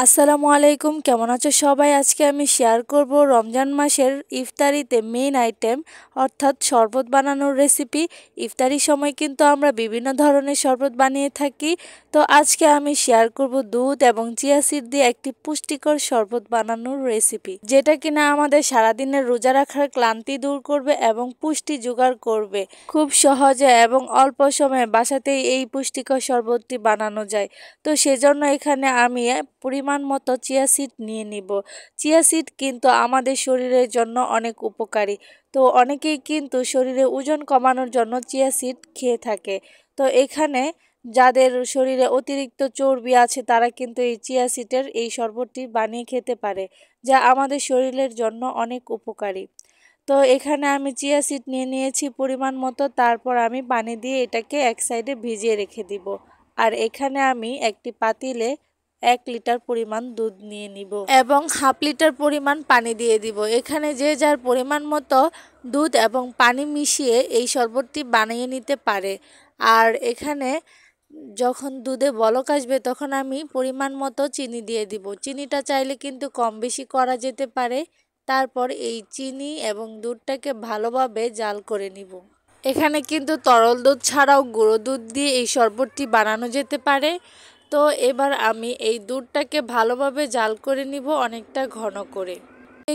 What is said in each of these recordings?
আসসালামু আলাইকুম, কেমন আছো সবাই? আজকে আমি শেয়ার করব রমজান মাসের ইফতারিতে মেইন আইটেম অর্থাৎ শরবত বানানোর রেসিপি। ইফতারির সময় কিন্তু আমরা বিভিন্ন ধরনের শরবত বানিয়ে থাকি। তো আজকে আমি শেয়ার করব দুধ এবং চিয়া সিড দিয়ে একটি পুষ্টিকর শরবত বানানোর রেসিপি, যেটা কিনা আমাদের সারাদিনের রোজা রাখার ক্লান্তি দূর করবে এবং পুষ্টি জোগাড় করবে। খুব সহজে এবং অল্প সময়ে বাসাতেই এই পুষ্টিকর শরবতটি বানানো যায়। তো সেজন্য এখানে আমি পরিমাণ মতো চিয়া সিড নিয়ে নিব। চিয়া সিড কিন্তু আমাদের শরীরের জন্য অনেক উপকারী। তো অনেকেই কিন্তু শরীরে ওজন কমানোর জন্য চিয়া সিড খেয়ে থাকে। তো এখানে যাদের শরীরে অতিরিক্ত চর্বি আছে তারা কিন্তু এই চিয়া সিডের এই শরবতটি বানিয়ে খেতে পারে, যা আমাদের শরীরের জন্য অনেক উপকারী। তো এখানে আমি চিয়া সিড নিয়ে নিয়েছি পরিমাণ মতো, তারপর আমি পানি দিয়ে এটাকে এক সাইডে ভিজিয়ে রেখে দিব। আর এখানে আমি একটি পাতিলে 1 লিটার পরিমাণ দুধ নিয়ে নিব এবং হাফ লিটার পরিমাণ পানি দিয়ে দিব। এখানে যে যার পরিমাণ মতো দুধ এবং পানি মিশিয়ে এই শরবতটি বানিয়ে নিতে পারে। আর এখানে যখন দুধে বলক আসবে তখন আমি পরিমাণ মতো চিনি দিয়ে দিব। চিনিটা চাইলে কিন্তু কম বেশি করা যেতে পারে। তারপর এই চিনি এবং দুধটাকে ভালোভাবে জাল করে নিব। এখানে কিন্তু তরল দুধ ছাড়াও গুঁড়ো দুধ দিয়ে এই শরবতটি বানানো যেতে পারে। তো এবার আমি এই দুধটাকে ভালোভাবে জাল করে নিব অনেকটা ঘন করে।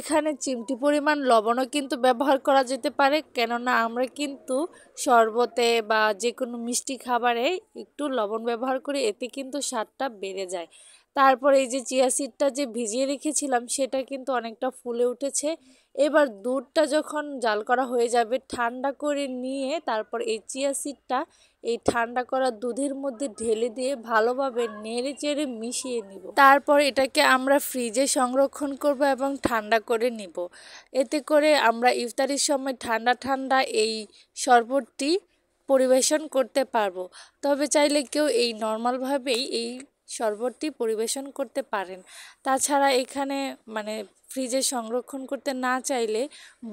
এখানে চিমটি পরিমাণ লবণও কিন্তু ব্যবহার করা যেতে পারে, কেননা আমরা কিন্তু শরবতে বা যে কোনো মিষ্টি খাবারে একটু লবণ ব্যবহার করি, এতে কিন্তু স্বাদটা বেড়ে যায়। তারপর এই যে চিয়া সিডটা যে ভিজিয়ে রেখেছিলাম সেটা কিন্তু অনেকটা ফুলে উঠেছে। এবার দুধটা যখন জাল করা হয়ে যাবে ঠান্ডা করে নিয়ে তারপর এই চিয়া সিডটা এই ঠান্ডা করা দুধের মধ্যে ঢেলে দিয়ে ভালোভাবে নেড়ে চেড়ে মিশিয়ে নিব। তারপর এটাকে আমরা ফ্রিজে সংরক্ষণ করব এবং ঠান্ডা করে নিব। এতে করে আমরা ইফতারির সময় ঠান্ডা ঠান্ডা এই শরবতটি পরিবেশন করতে পারবো। তবে চাইলে কেউ এই নর্মালভাবেই এই শরবতটি পরিবেশন করতে পারেন। তাছাড়া এখানে ফ্রিজে সংরক্ষণ করতে না চাইলে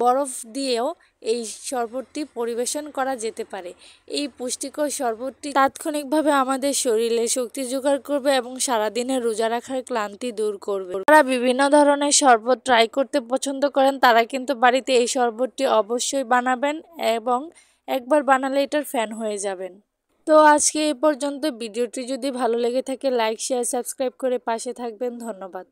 বরফ দিয়েও এই শরবতটি পরিবেশন করা যেতে পারে। এই পুষ্টিকর শরবতটি তাৎক্ষণিকভাবে আমাদের শরীরে শক্তি জোগাড় করবে এবং সারাদিনের রোজা রাখার ক্লান্তি দূর করবে। যারা বিভিন্ন ধরনের শরবত ট্রাই করতে পছন্দ করেন তারা কিন্তু বাড়িতে এই শরবতটি অবশ্যই বানাবেন এবং একবার বানালে এটার ফ্যান হয়ে যাবেন। তো আজকে এই পর্যন্ত। ভিডিওটি যদি ভালো লেগে থাকে লাইক শেয়ার সাবস্ক্রাইব করে পাশে থাকবেন। ধন্যবাদ।